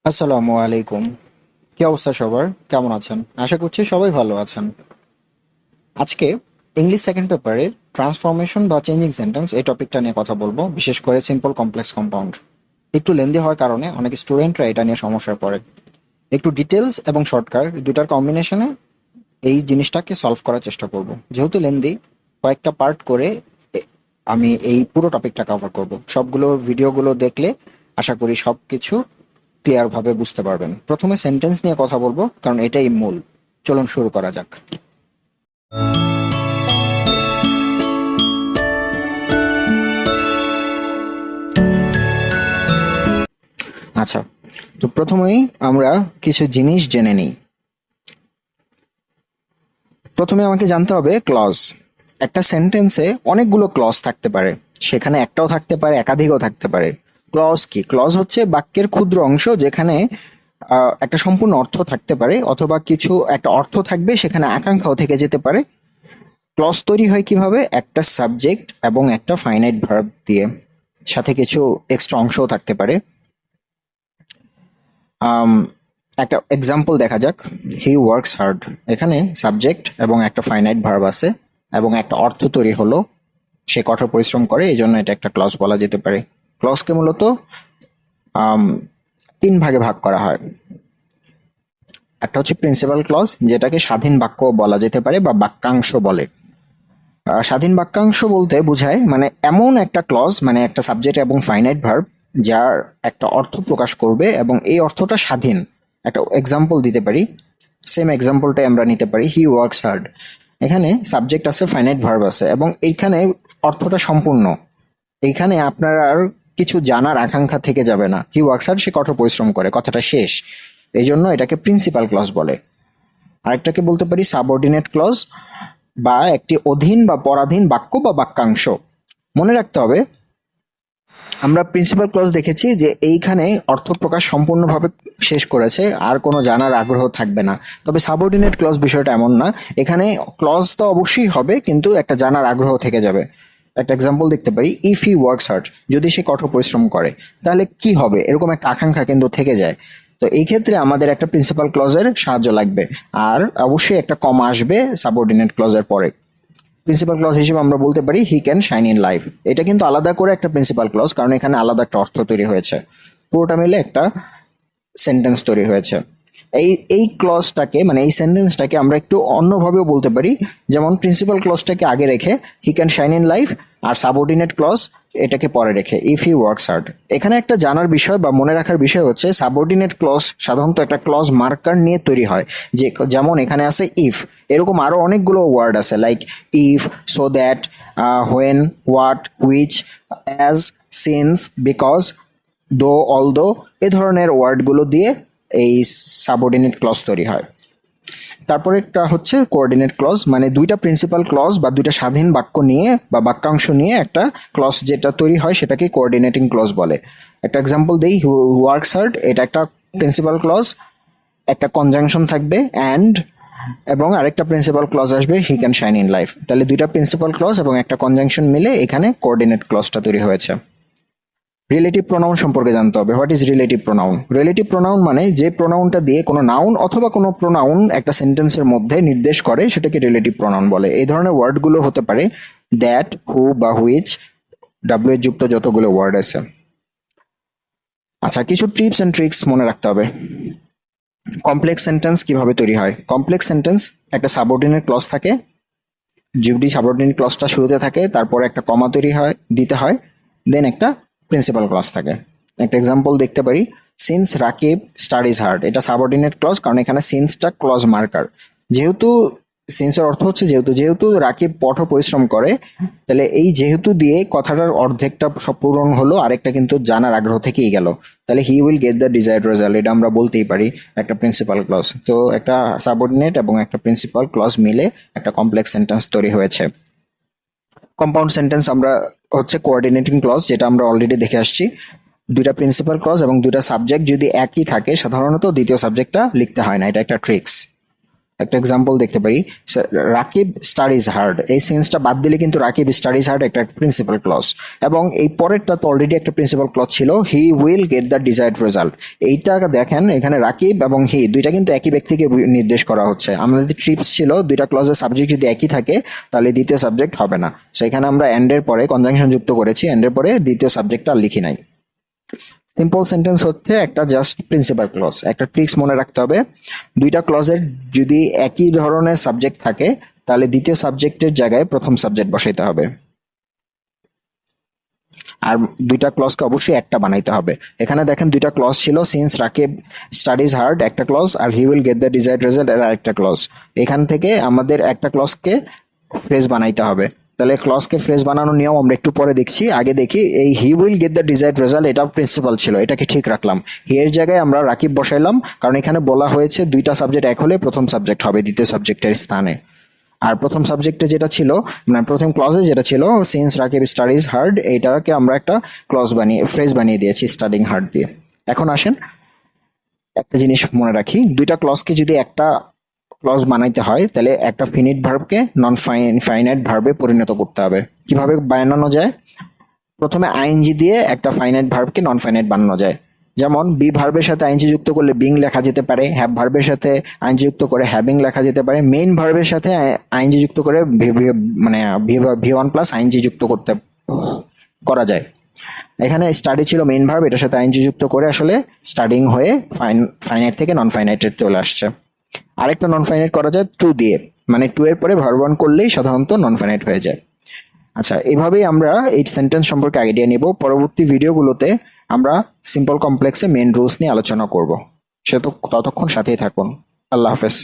আসসালামু আলাইকুম। কি অবস্থা সবার? কেমন আছেন? আশা করছি সবাই ভালো আছেন। আজকে ইংলিশ সেকেন্ড পেপারের ট্রান্সফরমেশন বা চেঞ্জিং সেন্টেন্স এই টপিকটা নিয়ে কথা বলবো, বিশেষ করে সিম্পল কমপ্লেক্স কম্পাউন্ড। একটু লেন্দি হওয়ার কারণে অনেক স্টুডেন্টরা এটা নিয়ে সমস্যায় পড়ে। একটু ডিটেলস এবং শর্টকাট দুটার কম্বিনেশনে এই জিনিসটাকে সলভ করার চেষ্টা করব। যেহেতু লেন্দি, কয়েকটা পার্ট করে আমি এই পুরো টপিকটা কভার করব। সবগুলো ভিডিওগুলো দেখলে আশা করি সবকিছু ক্লিয়ার ভাবে বুঝতে পারবেন। প্রথমে সেন্টেন্স নিয়ে কথা বলবো, কারণ এটাই মূল। চলুন শুরু করা যাক। আচ্ছা, তো প্রথমেই আমরা কিছু জিনিস জেনে নিই। প্রথমে আমাকে জানতে হবে ক্লজ। একটা সেন্টেন্সে অনেকগুলো ক্লজ থাকতে পারে, সেখানে একটাও থাকতে পারে, একাধিকও থাকতে পারে। ক্লজ কি? ক্লজ হচ্ছে বাক্যের ক্ষুদ্র অংশ, যেখানে একটা সম্পূর্ণ অর্থ থাকতে পারে, অথবা কিছু একটা অর্থ থাকবে, সেখানে আকাঙ্ক্ষাও থেকে যেতে পারে। ক্লজ তৈরি হয় কিভাবে? একটা সাবজেক্ট এবং একটা ফাইনাইট ভার্ব দিয়ে, সাথে কিছু এক্সট্রা অংশও থাকতে পারে। আম, একটা এক্সাম্পল দেখা যাক। হি ওয়ার্কস হার্ড, এখানে সাবজেক্ট এবং একটা ফাইনাইট ভার্ব আছে এবং একটা অর্থ তৈরি হলো, সে কঠোর পরিশ্রম করে, এই জন্য এটা একটা ক্লজ বলা যেতে পারে। ক্লজকে মূলত আম, তিন ভাগে ভাগ করা হয়। একটা হচ্ছে প্রিন্সিপাল ক্লজ, যেটাকে স্বাধীন বাক্য বলা যেতে পারে বা বাক্যাংশ বলে। স্বাধীন বাক্যাংশ বলতে বোঝায় মানে এমন একটা ক্লজ, মানে একটা সাবজেক্ট এবং ফাইনাইট ভার্ব, যার একটা অর্থ প্রকাশ করবে এবং এই অর্থটা স্বাধীন। একটা এক্সাম্পল দিতে পারি, সেম এক্সাম্পলটাই আমরা নিতে পারি। হি ওয়ার্কস হার্ড, এখানে সাবজেক্ট আছে, ফাইনাইট ভার্ব আছে এবং এইখানে অর্থটা সম্পূর্ণ। এইখানে আপনার আর কিছু জানার আকাঙ্ক্ষা থেকে যাবে না। হি ওয়ার্কস হার্ড, সে কঠোর পরিশ্রম করে, কথাটা শেষ। এই জন্য এটাকে প্রিন্সিপাল ক্লজ বলে। আরেকটাকে বলতে পারি সাবঅর্ডিনেট ক্লজ, বা একটি অধীন বা পরাধীন বাক্য বা বাক্যাংশ। মনে রাখতে হবে, আমরা প্রিন্সিপাল ক্লজ দেখেছি যে এইখানে অর্থ প্রকাশ সম্পূর্ণভাবে শেষ করেছে, আর কোনো জানার আগ্রহ থাকবে না। তবে সাবঅর্ডিনেট ক্লজ বিষয়টা এমন না, এখানে ক্লজ তো অবশ্যই হবে, কিন্তু একটা জানার আগ্রহ থেকে যাবে। একটা এক্সাম্পল দেখতে পারি, ইফ হি ওয়ার্কস হার্ড, যদি সে কঠোর পরিশ্রম করে তাহলে কি হবে, এরকম একটা আকাঙ্ক্ষা কিন্তু থেকে যায়। তো এই ক্ষেত্রে আমাদের একটা প্রিন্সিপাল ক্লজের সাহায্য লাগবে, আর অবশ্যই একটা কমা আসবে সাবঅর্ডিনেট ক্লজের পরে। প্রিন্সিপাল ক্লজ হিসেবে আমরা বলতে পারি হি ক্যান শাইন ইন লাইফ। এটা কিন্তু আলাদা করে একটা প্রিন্সিপাল ক্লজ, কারণ এখানে আলাদা একটা অর্থ তৈরি হয়েছে, পুরোটা মিলে একটা সেন্টেন্স তৈরি হয়েছে। এই এই ক্লজটাকে মানে এই সেন্টেন্সটাকে আমরা একটু অন্যভাবেও বলতে পারি, যেমন প্রিন্সিপাল ক্লজটাকে আগে রেখে he can shine in life, আর সাবঅর্ডিনেট ক্লজ এটাকে পরে রেখে ইফ হি ওয়ার্কস হার্ড। এখানে একটা জানার বিষয় বা মনে রাখার বিষয় হচ্ছে, সাবঅর্ডিনেট ক্লজ সাধারণত একটা ক্লজ মার্কার নিয়ে তৈরি হয়। যে যেমন এখানে আছে ইফ, এরকম আরো অনেকগুলো ওয়ার্ড আছে, like if, so that, when, what, which, as, since, because, দো, অলদো, এ ধরনের ওয়ার্ডগুলো দিয়ে এই সাবঅর্ডিনেট ক্লজ তৈরি হয়। তারপরে একটা হচ্ছে কোঅর্ডিনেট ক্লজ, মানে দুইটা প্রিন্সিপাল ক্লজ বা দুইটা স্বাধীন বাক্য নিয়ে বা বাক্যাংশ নিয়ে একটা ক্লজ যেটা তৈরি হয়, সেটাকে কোঅর্ডিনেটিং ক্লজ বলে। একটা এক্সাম্পল দেই, ওয়ার্কস হার্ড, এটা একটা প্রিন্সিপাল ক্লজ, একটা কনজাংশন থাকবে অ্যান্ড, এবং আরেকটা প্রিন্সিপাল ক্লজ আসবে হি ক্যান শাইন ইন লাইফ। তাহলে দুইটা প্রিন্সিপাল ক্লজ এবং একটা কনজাংশন মিলে এখানে কোঅর্ডিনেট ক্লজটা তৈরি হয়েছে। রিলেটিভ প্রোনাউন সম্পর্কে জানতে হবে। What is relative pronoun? Relative pronoun মানে যে প্রোনাউনটা দিয়ে কোনো নাউন অথবা কোনো প্রোনাউন একটা সেন্টেন্সের মধ্যে নির্দেশ করে, সেটাকে রিলেটিভ প্রোনাউন বলে। এই ধরনের ওয়ার্ডগুলো হতে পারে দ্যাট, হু বা হুইচ, ডাব্লিউ এর যুক্ত যতগুলো ওয়ার্ড আছে। আচ্ছা, কিছু টিপস এন্ড ট্রিক্স মনে রাখতে হবে। কমপ্লেক্স সেন্টেন্স কিভাবে তৈরি হয়? কমপ্লেক্স সেন্টেন্স, একটা সাবঅর্ডিনেট ক্লজ থাকে, যদি সাবঅর্ডিনেট ক্লজটা শুরুতে থাকে, তারপরে একটা কমা তৈরি হয়, দিতে হয়, দেন একটা প্রিন্সিপাল ক্লজ থাকে। একটা এক্সাম্পল দেখতে পারি, সিন্স রাকিব স্টাডিজ হার্ড, এটা সাবঅর্ডিনেট ক্লজ, কারণ এখানে সিন্সটা ক্লজ মার্কার। যেহেতু সিন্সের অর্থ হচ্ছে যেহেতু, যেহেতু রাকিব কঠোর পরিশ্রম করে, তাহলে এই যেহেতু দিয়ে কথাটার অর্ধেকটা সব পূরণ হলো, আরেকটা কিন্তু জানার আগ্রহ থেকেই গেল। তাহলে হি will get the desired result, এটা আমরা বলতেই পারি একটা প্রিন্সিপাল ক্লজ। তো একটা সাবঅর্ডিনেট এবং একটা প্রিন্সিপাল ক্লজ মিলে একটা কমপ্লেক্স সেন্টেন্স তৈরি হয়েছে। কম্পাউন্ড সেন্টেন্স আমরা হচ্ছে কোঅর্ডিনেটিং ক্লজ, যেটা আমরা অলরেডি দেখে আসছি। দুইটা প্রিন্সিপাল ক্লজ এবং দুইটা সাবজেক্ট যদি একই থাকে, সাধারণত দ্বিতীয় সাবজেক্টটা লিখতে হয় না, এটা একটা ট্রিক্স। একটা এক্সাম্পল দেখতে পারি, রাকিব স্টাডিজ হার্ড, এই সেন্সটা বাদ দিলে কিন্তু রাকিব স্টাডিজ হার্ড একটা প্রিন্সিপাল ক্লজ, এবং এই পরেরটা তো অলরেডি একটা প্রিন্সিপাল ক্লজ ছিল, হি will get the desired result. এইটা দেখেন এখানে রাকিব এবং হি দুইটা কিন্তু একই ব্যক্তিকে নির্দেশ করা হচ্ছে। আমাদের ট্রিপস ছিল দুইটা ক্লজের সাবজেক্ট যদি একই থাকে তাহলে দ্বিতীয় সাবজেক্ট হবে না, সেখানে আমরা এন্ডের পরে কনজাংশন যুক্ত করেছি, এন্ডের পরে দ্বিতীয় সাবজেক্টটা আর লিখি নাই। সিম্পল সেন্টেন্স হচ্ছে একটা জাস্ট প্রিন্সিপাল ক্লজ। একটা ট্রিক্স মনে রাখতে হবে, দুইটা ক্লজের যদি একই ধরনের সাবজেক্ট থাকে তাহলে দ্বিতীয় সাবজেক্টের জায়গায় প্রথম সাবজেক্ট বসাইতে হবে, আর দুইটা ক্লজকে অবশ্যই একটা বানাইতে হবে। এখানে দেখেন দুইটা ক্লজ ছিল, সিন্স রাকিব স্টাডিজ হার্ড একটা ক্লজ, আর he will get the desired result এর আরেকটা ক্লজ। এখান থেকে আমাদের একটা ক্লজকে ফ্রেজ বানাইতে হবে। তাহলে ক্লজকে ফ্রেজ বানানোর নিয়ম আমরা একটু পরে দেখছি, আগে দেখি এই হি will get the desired result এটা প্রিন্সিপাল ছিল, এটাকে ঠিক রাখলাম। হি এর জায়গায় আমরা রাকিব বসাইলাম, কারণ এখানে বলা হয়েছে দুইটা সাবজেক্ট এক হলে প্রথম সাবজেক্ট হবে দ্বিতীয় সাবজেক্টের স্থানে। আর প্রথম সাবজেক্টে যেটা ছিল, মানে প্রথম ক্লজে যেটা ছিল, সিন্স রাকিব স্টাডিজ হার্ড, এইটাকে আমরা একটা ক্লজ বানিয়ে ফ্রেজ বানিয়ে দিয়েছি স্টাডিং হার্ড দিয়ে। এখন আসেন একটা জিনিস মনে রাখি, দুইটা ক্লজকে যদি একটা ক্লজ বানাইতে হয় তাহলে একটা ফিনিট ভার্বকে নন ফাইনাইট ভার্বে পরিণত করতে হবে। কিভাবে বানানো যায়? প্রথমে আইএনজি দিয়ে একটা ফাইনাইট ভার্বকে নন ফাইনাইট বানানো যায়। যেমন বি ভার্বের সাথে আইএনজি যুক্ত করলে বিং লেখা যেতে পারে, হ্যাভ ভার্বের সাথে আইএনজি যুক্ত করে হ্যাভিং লেখা যেতে পারে, মেইন ভার্বের সাথে আইএনজি যুক্ত করে মানে ভি ওয়ান প্লাস আইএনজি যুক্ত করা যায়। এখানে স্টাডি ছিল মেইন ভার্ব, এটার সাথে আইএনজি যুক্ত করে আসলে স্টাডিং হয়ে ফাইনাইট থেকে নন ফাইনাইটে চলে আসছে। আরেকটা নন ফাইনাইট করা যায় টু দিয়ে, মানে টু এর পরে ভার্ব ওয়ান করলেই সাধারণত নন ফাইনাইট হয়ে যায়। আচ্ছা, এভাবেই আমরা এই সেন্টেন্স সম্পর্কে আইডিয়া নিব। পরবর্তী ভিডিওগুলোতে আমরা সিম্পল কমপ্লেক্সে মেন রুলস নিয়ে আলোচনা করব। সে তো ততক্ষণ সাথেই থাকুন। আল্লাহ হাফেজ।